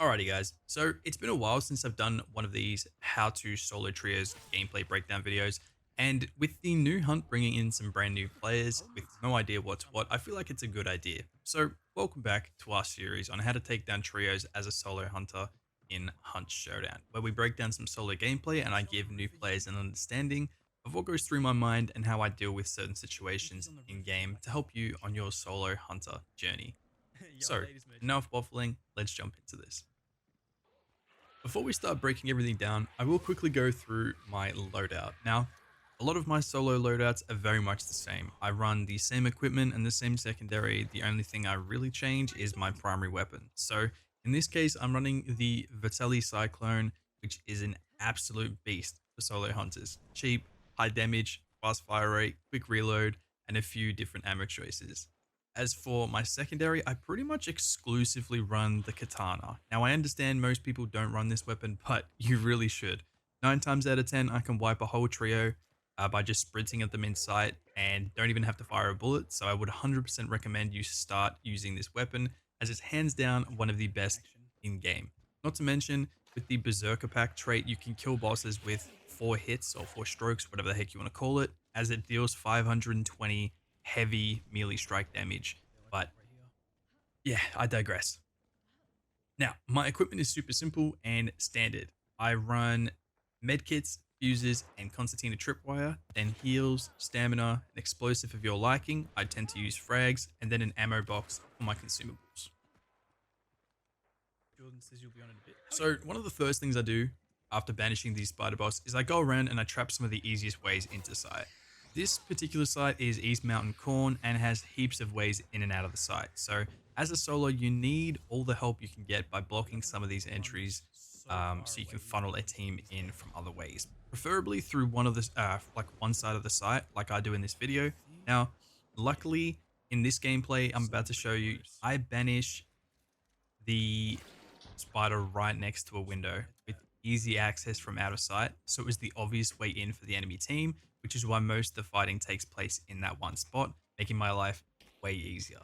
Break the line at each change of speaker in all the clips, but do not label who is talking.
Alrighty guys, so it's been a while since I've done one of these how to solo trios gameplay breakdown videos, and with the new hunt bringing in some brand new players with no idea what's what, I feel like it's a good idea. So welcome back to our series on how to take down trios as a solo hunter in Hunt Showdown, where we break down some solo gameplay and I give new players an understanding of what goes through my mind and how I deal with certain situations in game to help you on your solo hunter journey. So enough waffling, let's jump into this. Before we start breaking everything down, I will quickly go through my loadout. Now, a lot of my solo loadouts are very much the same. I run the same equipment and the same secondary. The only thing I really change is my primary weapon. So in this case, I'm running the Vitelli Cyclone, which is an absolute beast for solo hunters. Cheap, high damage, fast fire rate, quick reload, and a few different ammo choices. As for my secondary, I pretty much exclusively run the katana. Now, I understand most people don't run this weapon, but you really should. 9 times out of 10, I can wipe a whole trio by just sprinting at them in sight and don't even have to fire a bullet. So I would 100% recommend you start using this weapon as it's hands down one of the best in game. Not to mention, with the Berserker Pack trait, you can kill bosses with 4 hits or 4 strokes, whatever the heck you want to call it, as it deals 520 heavy melee strike damage. But yeah, I digress. Now, my equipment is super simple and standard. I run medkits, fuses, and concertina tripwire, then heals, stamina, an explosive of your liking. I tend to use frags, and then an ammo box for my consumables.
Jordan says you'll be on in a bit.
So one of the first things I do after banishing the spider boss is I go around and I trap some of the easiest ways into site. This particular site is East Mountain Corn and has heaps of ways in and out of the site. So as a solo, you need all the help you can get by blocking some of these entries so you can funnel a team in from other ways. Preferably through one of the like one side of the site, like I do in this video. Now, luckily in this gameplay I'm about to show you, I banish the spider right next to a window with easy access from out of sight, so it was the obvious way in for the enemy team, which is why most of the fighting takes place in that one spot, making my life way easier.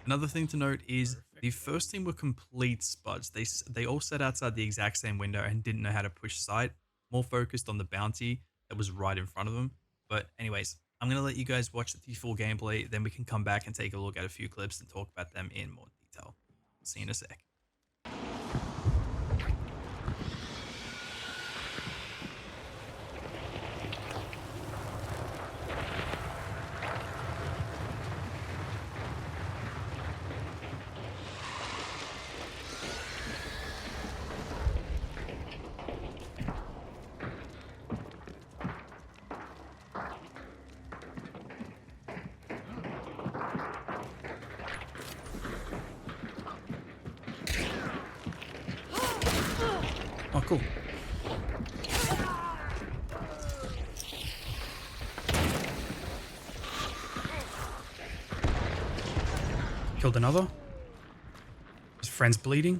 Another thing to note is the first team were complete spuds. They all sat outside the exact same window and didn't know how to push sight, more focused on the bounty that was right in front of them. But anyways, I'm going to let you guys watch the full gameplay, then we can come back and take a look at a few clips and talk about them in more detail. See you in a sec. Oh, cool. Killed another. His friend's bleeding.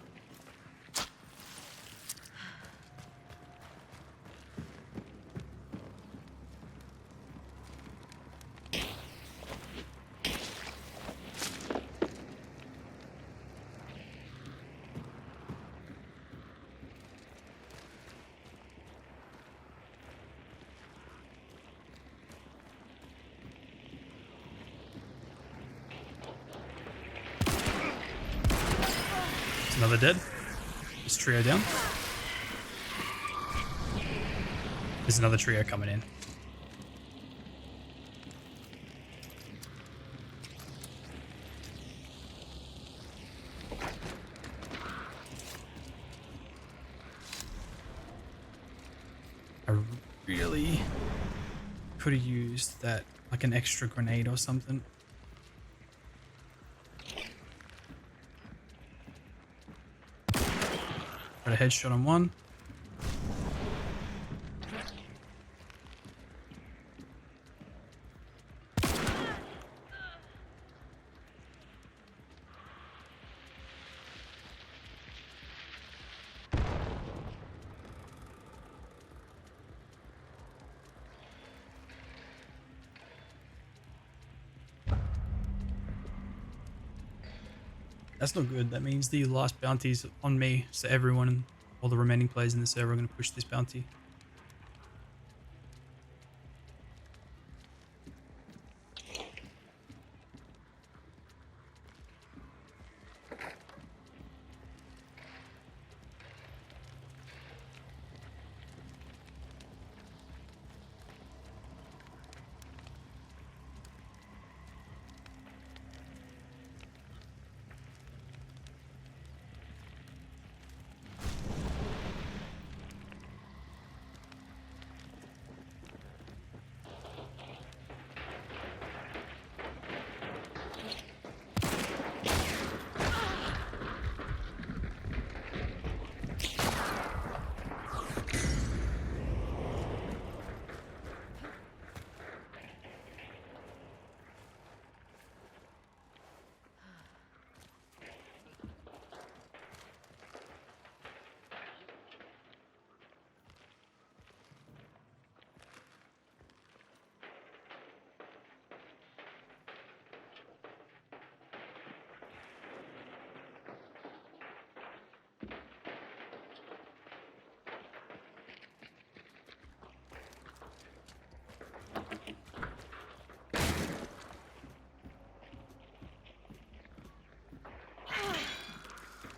Another dead. This trio down. There's another trio coming in. I really could have used that, like an extra grenade or something. Got a headshot on one.
That's not good. That means the last bounty's on me. So everyone, all the remaining players in the server are going to push this bounty.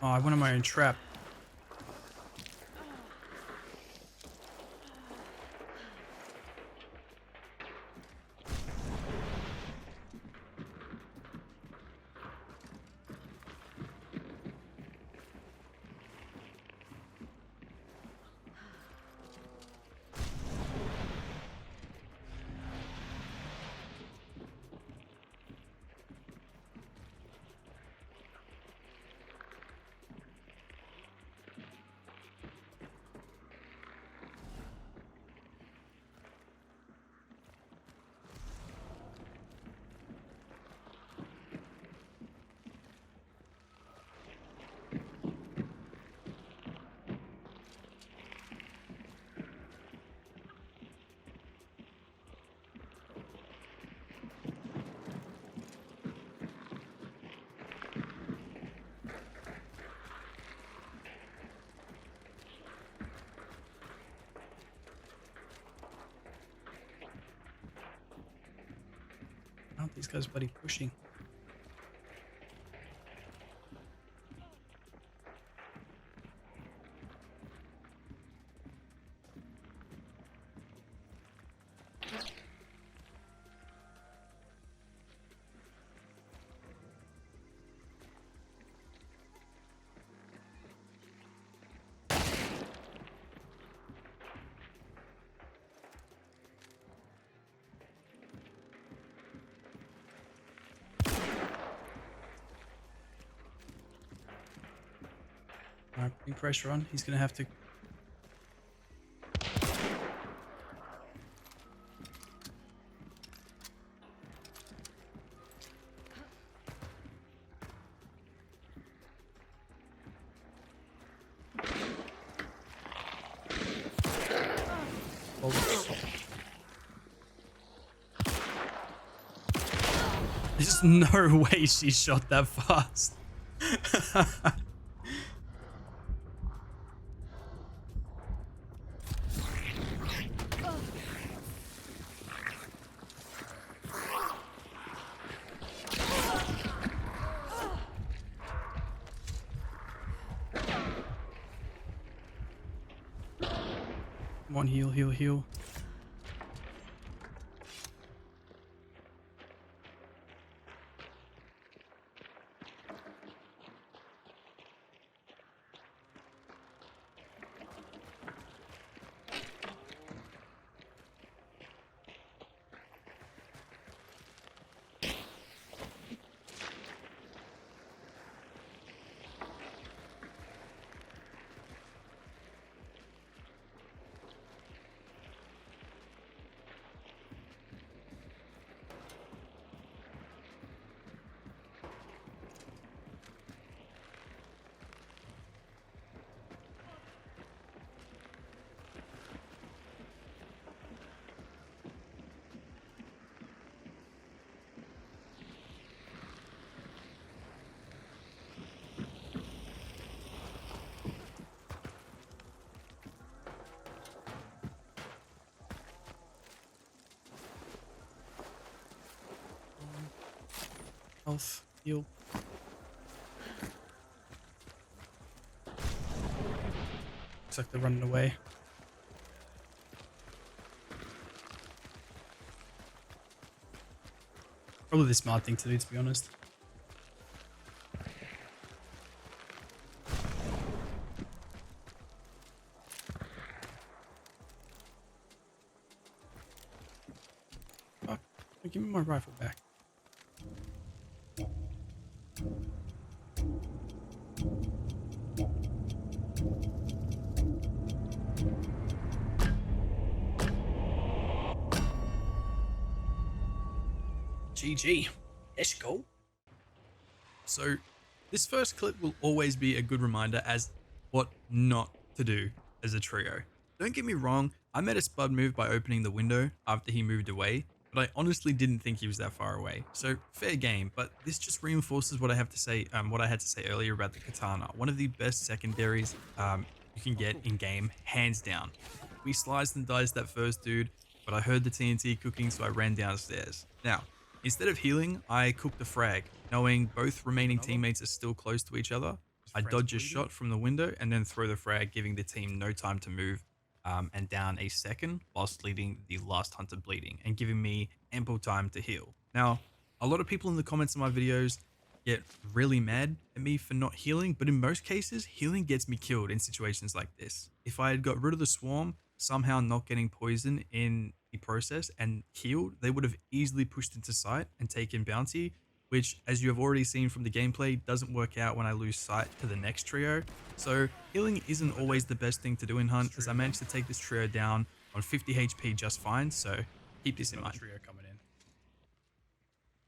Oh, I went on my own trap. Aren't these guys bloody pushing? Alright, putting pressure on. He's going to have to... There's no way she shot that fast. Come on, heal, heal, heal. Health, heal. Looks like they're running away. Probably the smart thing to do, to be honest. Fuck. Give me my rifle back. GG. Let's go.
So this first clip will always be a good reminder as what not to do as a trio. Don't get me wrong, I made a Spud move by opening the window after he moved away, but I honestly didn't think he was that far away. So fair game, but this just reinforces what I have to say, what I had to say earlier about the katana. One of the best secondaries you can get in game, hands down. We sliced and diced that first dude, but I heard the TNT cooking, so I ran downstairs. Now, instead of healing, I cooked a frag. Knowing both remaining teammates are still close to each other, I dodge a shot from the window and then throw the frag, giving the team no time to move and down a second, whilst leaving the last hunter bleeding and giving me ample time to heal. Now, a lot of people in the comments of my videos get really mad at me for not healing, but in most cases, healing gets me killed in situations like this. If I had got rid of the swarm, somehow not getting poison in the process and healed, they would have easily pushed into sight and taken bounty, which, as you have already seen from the gameplay, doesn't work out when I lose sight to the next trio. So healing isn't always the best thing to do in Hunt, as I managed to take this trio down on 50 HP just fine, so keep this in mind.
Trio coming in.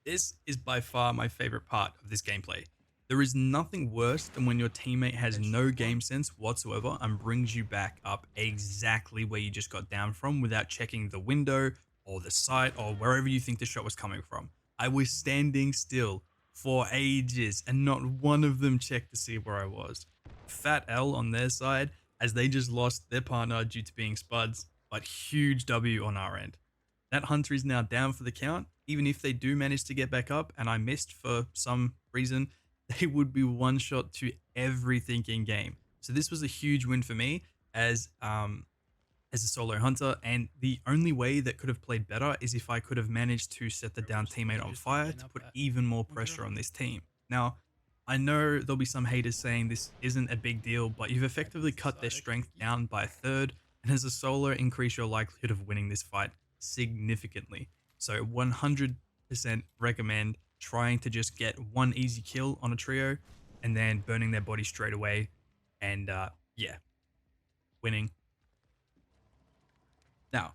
This is by far my favorite part of this gameplay. There is nothing worse than when your teammate has no game sense whatsoever and brings you back up exactly where you just got down from without checking the window or the site or wherever you think the shot was coming from. I was standing still for ages and not one of them checked to see where I was. Fat L on their side, as they just lost their partner due to being spuds, but huge W on our end. That hunter is now down for the count. Even if they do manage to get back up and I missed for some reason, they would be one shot to everything in game. So this was a huge win for me as a solo hunter, and the only way that could have played better is if I could have managed to set the down teammate on fire to put even more pressure on this team. Now, I know there'll be some haters saying this isn't a big deal, but you've effectively cut their strength down by a third, and as a solo, increase your likelihood of winning this fight significantly. So 100% recommend trying to just get one easy kill on a trio and then burning their body straight away, and yeah, winning. Now,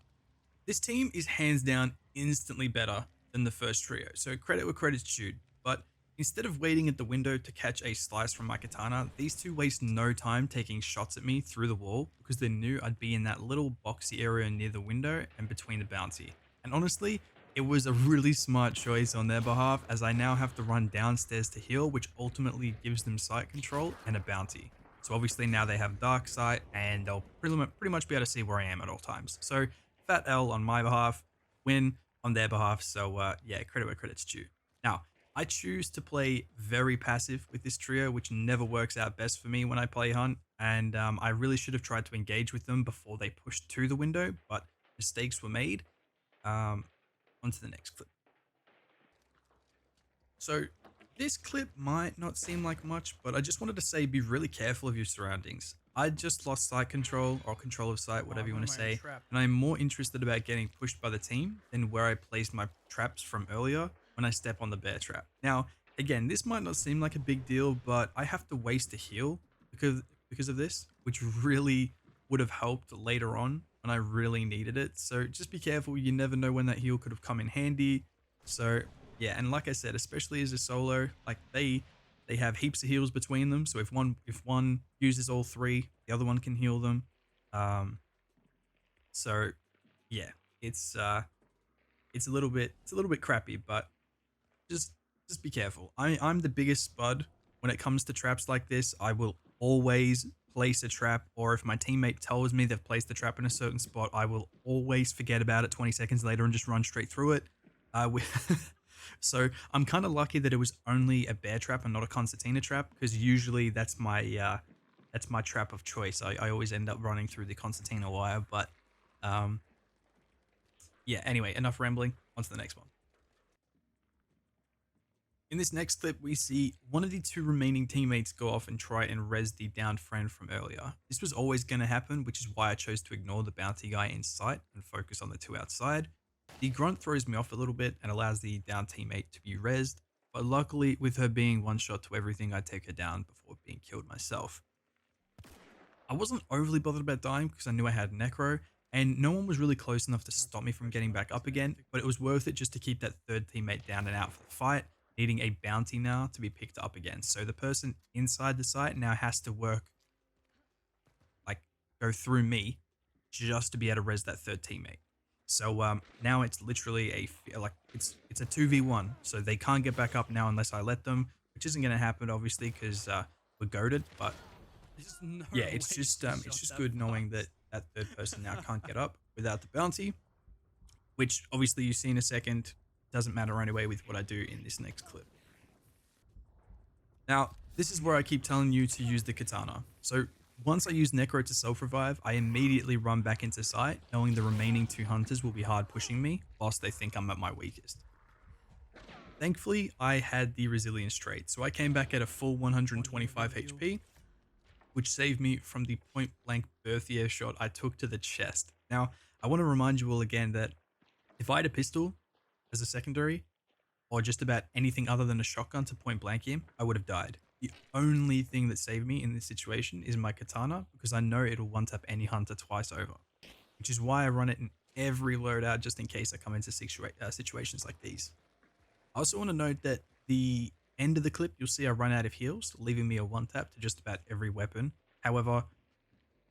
this team is hands down instantly better than the first trio, so credit where credit's due, but instead of waiting at the window to catch a slice from my katana, these two waste no time taking shots at me through the wall because they knew I'd be in that little boxy area near the window and between the bounty. And honestly, it was a really smart choice on their behalf, as I now have to run downstairs to heal, which ultimately gives them sight control and a bounty. So obviously now they have dark sight and they'll pretty much be able to see where I am at all times. So fat L on my behalf, win on their behalf. So yeah, credit where credit's due. Now, I choose to play very passive with this trio, which never works out best for me when I play Hunt. And I really should have tried to engage with them before they pushed to the window, but mistakes were made. On to the next clip. So this clip might not seem like much, but I just wanted to say be really careful of your surroundings. I just lost sight control or control of sight, whatever you want to say, and I'm more interested about getting pushed by the team than where I placed my traps from earlier when I step on the bear trap. Now, again, this might not seem like a big deal, but I have to waste a heal because of this, which really would have helped later on when I really needed it. So just be careful. You never know when that heal could have come in handy. So yeah, and like I said, especially as a solo, like they have heaps of heals between them. So if one uses all three, the other one can heal them. So yeah, it's a little bit crappy, but just be careful. I'm the biggest spud when it comes to traps like this. I will always place a trap, or if my teammate tells me they've placed the trap in a certain spot, I will always forget about it 20 seconds later and just run straight through it. So I'm kind of lucky that it was only a bear trap and not a concertina trap, because usually that's my trap of choice. I always end up running through the concertina wire, but um, yeah. Anyway, enough rambling. On to the next one. In this next clip, we see one of the two remaining teammates go off and try and res the downed friend from earlier. This was always going to happen, which is why I chose to ignore the bounty guy in sight and focus on the two outside. The grunt throws me off a little bit and allows the down teammate to be resed, but luckily with her being one shot to everything, I take her down before being killed myself. I wasn't overly bothered about dying because I knew I had Necro, and no one was really close enough to stop me from getting back up again, but it was worth it just to keep that third teammate down and out for the fight, needing a bounty now to be picked up again. So the person inside the site now has to like, go through me just to be able to res that third teammate. So now it's literally it's a 2v1, so they can't get back up now unless I let them, which isn't going to happen obviously because we're goaded, but yeah, it's just good knowing that that third person now can't get up without the bounty, which obviously you see in a second. Doesn't matter anyway with what I do in this next clip. Now, this is where I keep telling you to use the katana. So once I use Necro to self-revive, I immediately run back into sight, knowing the remaining two hunters will be hard pushing me whilst they think I'm at my weakest. Thankfully, I had the resilience trait, so I came back at a full 125 HP, which saved me from the point blank Berthier shot I took to the chest. Now, I want to remind you all again that if I had a pistol as a secondary, or just about anything other than a shotgun to point blank him, I would have died. The only thing that saved me in this situation is my katana, because I know it'll one-tap any hunter twice over, which is why I run it in every loadout just in case I come into situations like these. I also want to note that the end of the clip, you'll see I run out of heals, leaving me a one-tap to just about every weapon. However,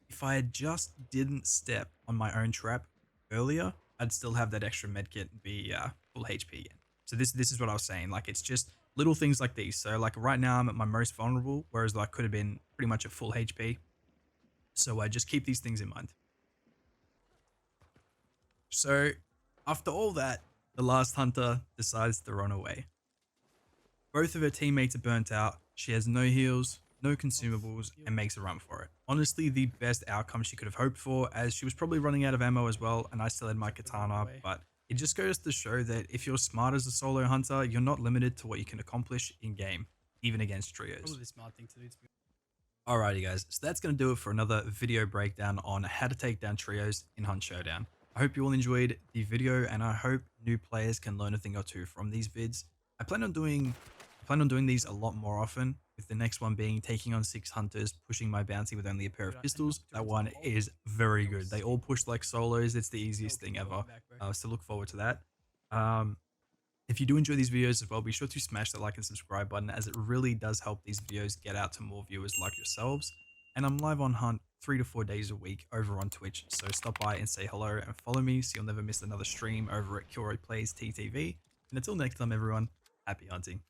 if I had just didn't step on my own trap earlier, I'd still have that extra medkit and be full HP again. So this is what I was saying. Like, it's just little things like these. So like right now I'm at my most vulnerable, whereas I could have been pretty much at full HP. So I just keep these things in mind. So after all that, the last hunter decides to run away. Both of her teammates are burnt out. She has no heals, no consumables, and makes a run for it. Honestly, the best outcome she could have hoped for, as she was probably running out of ammo as well, and I still had my katana, but it just goes to show that if you're smart as a solo hunter, you're not limited to what you can accomplish in-game, even against trios.
Probably the smart thing to do.
Alrighty guys, so that's going to do it for another video breakdown on how to take down trios in Hunt Showdown. I hope you all enjoyed the video, and I hope new players can learn a thing or two from these vids. I plan on doing these a lot more often, with the next one being taking on 6 hunters, pushing my bounty with only a pair of pistols. That one is very good. They all push like solos. It's the easiest thing ever. So look forward to that. If you do enjoy these videos as well, be sure to smash that like and subscribe button, as it really does help these videos get out to more viewers like yourselves. And I'm live on Hunt 3 to 4 days a week over on Twitch, so stop by and say hello and follow me so you'll never miss another stream over at KilroyPlays TTV. And until next time everyone, happy hunting.